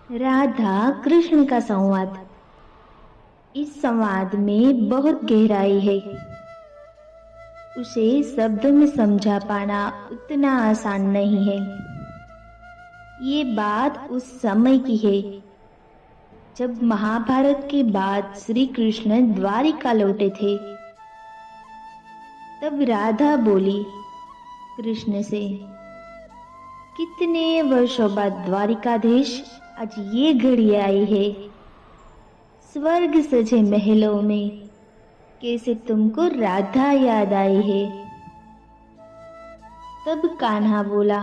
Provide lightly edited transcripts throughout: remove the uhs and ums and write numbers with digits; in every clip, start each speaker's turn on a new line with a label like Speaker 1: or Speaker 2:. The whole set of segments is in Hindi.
Speaker 1: राधा कृष्ण का संवाद। इस संवाद में बहुत गहराई है। उसे शब्दों में समझा पाना उतना आसान नहीं है। ये बात उस समय की है जब महाभारत के बाद श्री कृष्ण द्वारिका लौटे थे। तब राधा बोली कृष्ण से, कितने वर्षों बाद द्वारिकाधीश आज ये घड़ी आई है। स्वर्ग सजे महलों में कैसे तुमको राधा याद आई है। तब कान्हा बोला,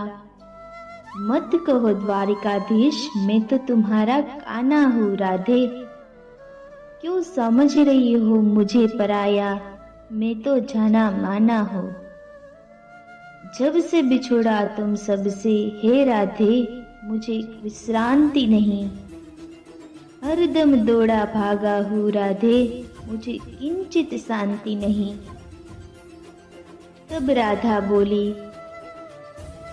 Speaker 1: मत कहो द्वारिकाधीश, मैं तो तुम्हारा कान्हा हूँ राधे। क्यों समझ रही हो मुझे पराया, मैं तो जाना माना हूँ। जब से बिछोड़ा तुम सबसे हे राधे, मुझे विश्रांति नहीं। हरदम दौड़ा भागा हूँ राधे, मुझे किंचित शांति नहीं। तब राधा बोली,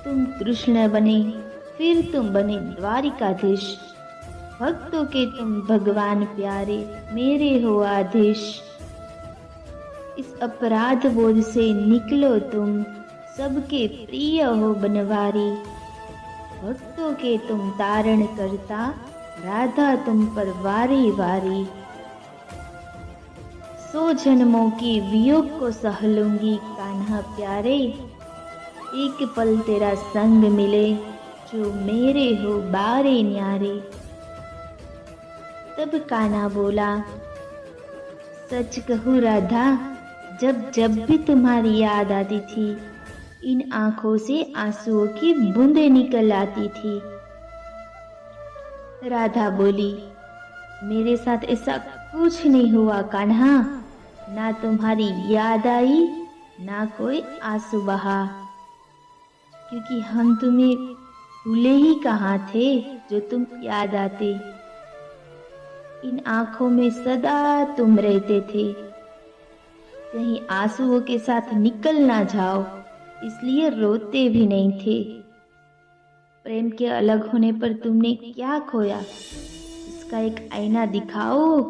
Speaker 1: तुम कृष्ण बने, फिर तुम बने द्वारिकाधीश। भक्तों के तुम भगवान प्यारे, मेरे हो आदेश। इस अपराध बोध से निकलो तुम, सबके प्रिय हो बनवारी। भक्तों के तुम तारण करता, राधा तुम पर वारी वारी। 100 जन्मों की वियोग को सह लूंगी कान्हा प्यारे। एक पल तेरा संग मिले, जो मेरे हो बारे न्यारे। तब कान्हा बोला, सच कहूँ राधा, जब जब भी तुम्हारी याद आती थी, इन आंखों से आंसुओं की बूंदें निकल आती थी। राधा बोली, मेरे साथ ऐसा कुछ नहीं हुआ कान्हा। ना तुम्हारी याद आई, ना कोई आंसू बहा। क्योंकि हम तुम्हें भूले ही कहाँ थे जो तुम याद आते। इन आंखों में सदा तुम रहते थे। कहीं आंसुओं के साथ निकल ना जाओ, इसलिए रोते भी नहीं थे। प्रेम के अलग होने पर तुमने क्या खोया, इसका एक आईना दिखाओ।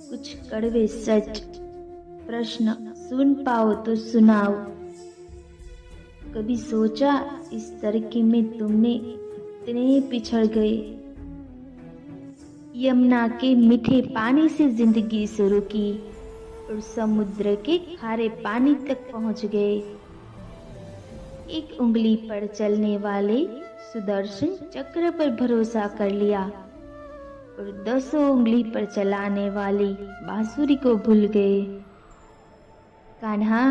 Speaker 1: कुछ कड़वे सच प्रश्न सुन पाओ तो सुनाओ। कभी सोचा इस तरह में तुमने इतने पिछड़ गए। यमुना के मीठे पानी से जिंदगी शुरू की और समुद्र के खारे पानी तक पहुंच गए। एक उंगली पर चलने वाले सुदर्शन चक्र पर भरोसा कर लिया और 10 उंगली पर चलाने वाली बांसुरी को भूल गए। कान्हा,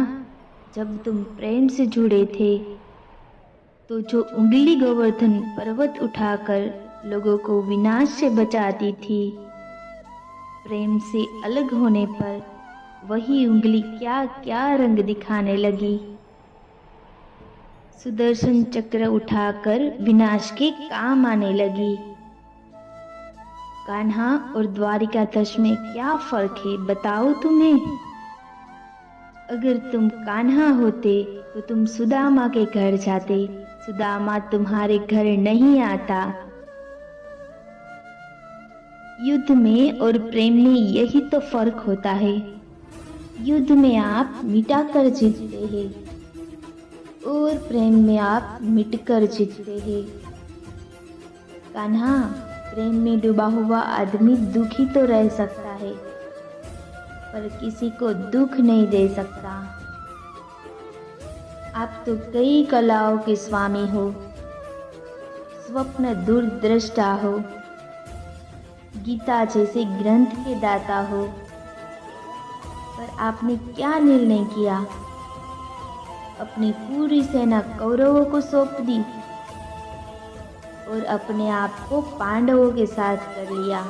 Speaker 1: जब तुम प्रेम से जुड़े थे तो जो उंगली गोवर्धन पर्वत उठाकर लोगों को विनाश से बचाती थी, प्रेम से अलग होने पर वही उंगली क्या क्या रंग दिखाने लगी। सुदर्शन चक्र उठाकर विनाश के काम आने लगी। कान्हा और द्वारिकाधीश में क्या फर्क है बताओ तुम्हें। अगर तुम कान्हा होते तो तुम सुदामा के घर जाते। सुदामा तुम्हारे घर नहीं आता। युद्ध में और प्रेम में यही तो फर्क होता है। युद्ध में आप मिटाकर जीतते हैं और प्रेम में आप मिटकर जीतते हैं। कान्हा, प्रेम में डूबा हुआ आदमी दुखी तो रह सकता है, पर किसी को दुख नहीं दे सकता। आप तो कई कलाओं के स्वामी हो, स्वप्न दूरदृष्टा हो, गीता जैसे ग्रंथ के दाता हो, पर आपने क्या निर्णय किया। अपनी पूरी सेना कौरवों को सौंप दी और अपने आप को पांडवों के साथ कर लिया।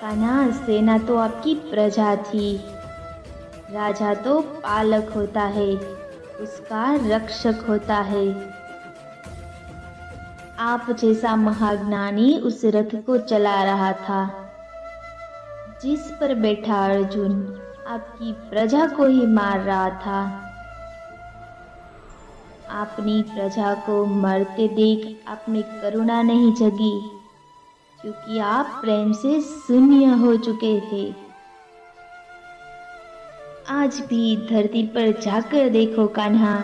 Speaker 1: कान्हा, सेना तो आपकी प्रजा थी, राजा तो पालक होता है, उसका रक्षक होता है। आप जैसा महाज्ञानी उस रथ को चला रहा था जिस पर बैठा अर्जुन आपकी प्रजा को ही मार रहा था। अपनी प्रजा को मरते देख आप में करुणा नहीं जगी, क्योंकि आप प्रेम से शून्य हो चुके थे। आज भी धरती पर जाकर देखो कान्हा,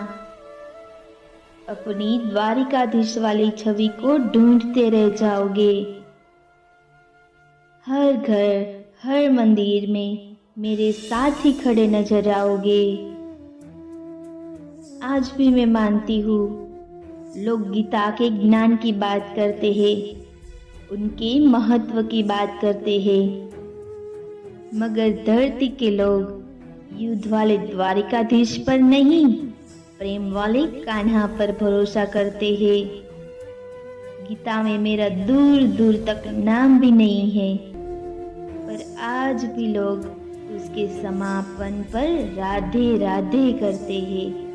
Speaker 1: अपनी द्वारिकाधीश वाली छवि को ढूंढते रह जाओगे। हर घर, हर मंदिर में मेरे साथ ही खड़े नजर आओगे। आज भी मैं मानती हूँ, लोग गीता के ज्ञान की बात करते हैं, उनके महत्व की बात करते हैं, मगर धरती के लोग युद्ध वाले द्वारिकाधीश पर नहीं, प्रेम वाले कान्हा पर भरोसा करते हैं। गीता में मेरा दूर दूर तक नाम भी नहीं है, पर आज भी लोग उसके समापन पर राधे राधे करते हैं।